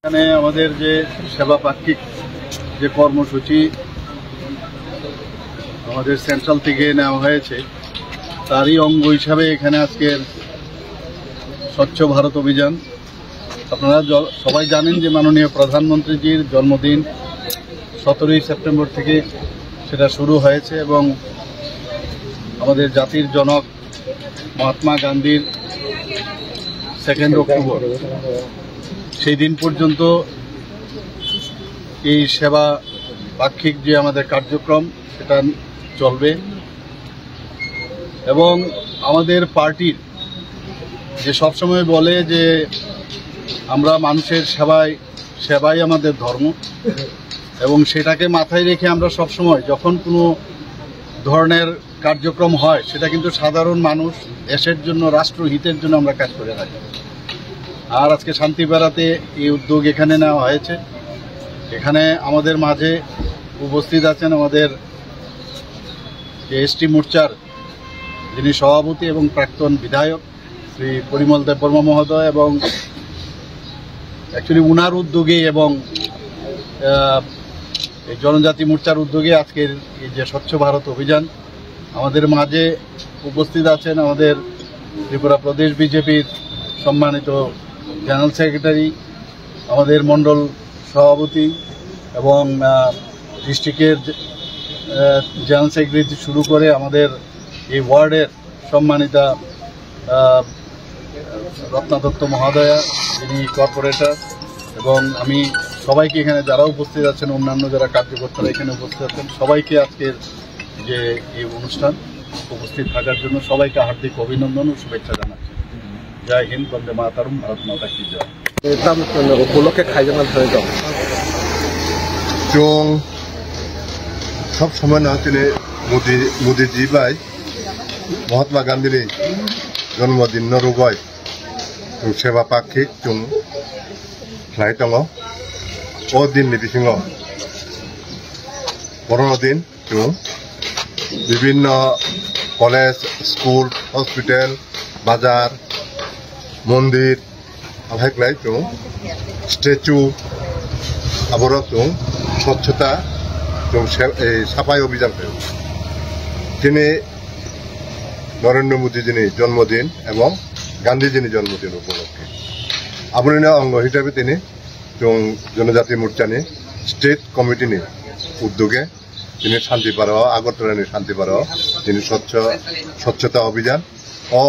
এখানে আমাদের যে সেবা পাক্ষিক যে কর্মসূচি আমাদের সেন্ট্রাল থেকে নেওয়া হয়েছে তারই অঙ্গ হিসাবে এখানে আজকের স্বচ্ছ ভারত অভিযান। আপনারা সবাই জানেন যে মাননীয় প্রধানমন্ত্রীজির জন্মদিন 17ই সেপ্টেম্বর থেকে সেটা শুরু হয়েছে এবং আমাদের জাতির জনক মহাত্মা গান্ধীর 2 অক্টোবর সেই দিন পর্যন্ত এই সেবা পাক্ষিক যে আমাদের কার্যক্রম সেটা চলবে এবং আমাদের পার্টির যে সবসময় বলে যে আমরা মানুষের সেবাই আমাদের ধর্ম এবং সেটাকে মাথায় রেখে আমরা সবসময় যখন কোনো ধরনের কার্যক্রম হয় সেটা কিন্তু সাধারণ মানুষ দেশের জন্য রাষ্ট্রহিতের জন্য আমরা কাজ করে থাকি। আর আজকে শান্তিপাড়াতে এই উদ্যোগ এখানে নেওয়া হয়েছে। এখানে আমাদের মাঝে উপস্থিত আছেন আমাদের যে এসটি মোর্চার যিনি সভাপতি এবং প্রাক্তন বিধায়ক শ্রী পরিমল দেববর্মা মহোদয় এবং অ্যাকচুয়ালি উনার উদ্যোগে এবং এই জনজাতি মোর্চার উদ্যোগে আজকের এই যে স্বচ্ছ ভারত অভিযান আমাদের মাঝে উপস্থিত আছেন আমাদের ত্রিপুরা প্রদেশ বিজেপির সম্মানিত জেনারেল সেক্রেটারি, আমাদের মণ্ডল সভাপতি এবং ডিস্ট্রিক্টের জেনারেল সেক্রেটারি শুরু করে আমাদের এই ওয়ার্ডের সম্মানিতা রত্না দত্ত মহোদয়া যিনি কর্পোরেটর এবং আমি সবাইকে এখানে যারা উপস্থিত আছেন অন্যান্য যারা কার্যকর্তারা এখানে উপস্থিত আছেন সবাইকে আজকের যে এই অনুষ্ঠান উপস্থিত থাকার জন্য সবাইকে হার্দিক অভিনন্দন ও শুভেচ্ছা জানাচ্ছি। জয় হিন্দ, বন্দে মাতরম, ভারত মাতা কি জয়। উপলক্ষে খাইজানা ধরে যাও जों सब समय नाचने मोदीजी भाई महात्मा गांधी जन्मदिन रुबाय जों सेवा पाक्षिक जों खालाय दङ ओ दिननि बिथिङाव 15 दिन जों विभिन्न कलेज स्कुल हस्पिटाल बाजार मन्दिर आमफ्राय जों स्टेचु आबाराव जों स्वच्छता जों साफाई अभियान दिनै नरेन्द्र मोदीजीनि जन्मदिन एवं गांधीजीनि जन्मदिन उपलक्षे आबुनि अंग हिसाबै दिनै जों जनजाति मोर्चानि स्टेट कमिटिनि उद्योगे दिनै शान्तिपारायाव आगरतलानि शान्तिपारायाव दिनै स्वच्छता अभियान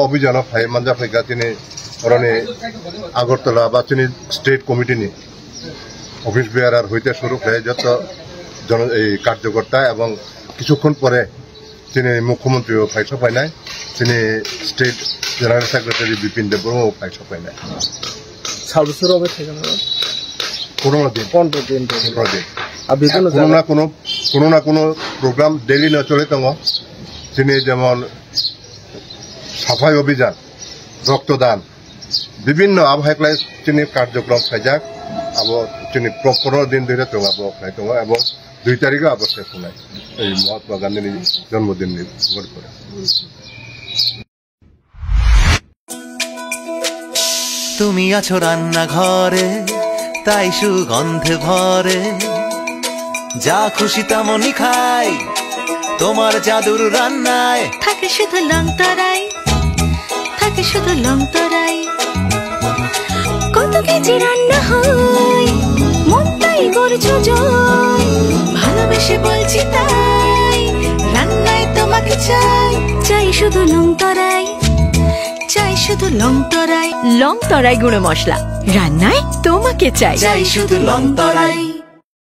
अभियानाव मानजा फैगा दिनै अरनि आगरतला बा दिनै स्टेट कमिटिनि অফিস বেয়ারার হইতে শুরু করে যত কার্যকর্তা এবং কিছুক্ষণ পরে তিনি মুখ্যমন্ত্রীও ফাই সফাইনাই তিনি স্টেট জেনারেল সেক্রেটারি বিপিন দেববর্মাও ফাই সফাইনাই 15 দিন কোনো না কোনো প্রোগ্রাম ডেইলি না চলে দङ তিনি যেমন সাফাই অভিযান রক্তদান বিভিন্ন আবহাওয়া তিনি কার্যক্রম ফাইজাক अब 15 दिन धरे दङ अब खाइ दङ अब 2 तारिख अब शेष हुनाय এই মহাত্মা গান্ধীর জন্মদিন উপলক্ষে করে তুমি আছো রান্না ঘরে তাই সুগন্ধে ভরে যা খুশি তেমনই খাই তোমার জাদুর রান্নায় থাকে শুধু লংতরাই থাকে শুধু লংতরাই কত কেজি রান্না হয় মন তাই করছো জয় ভালোবেসে বলছি তাই রান্নায় তোমাকে চাই চাই শুধু লংতরাই চাই শুধু লংতরাই লংতরাই গুঁড়ো মশলা রান্নায় তোমাকে চাই চাই শুধু লংতরাই।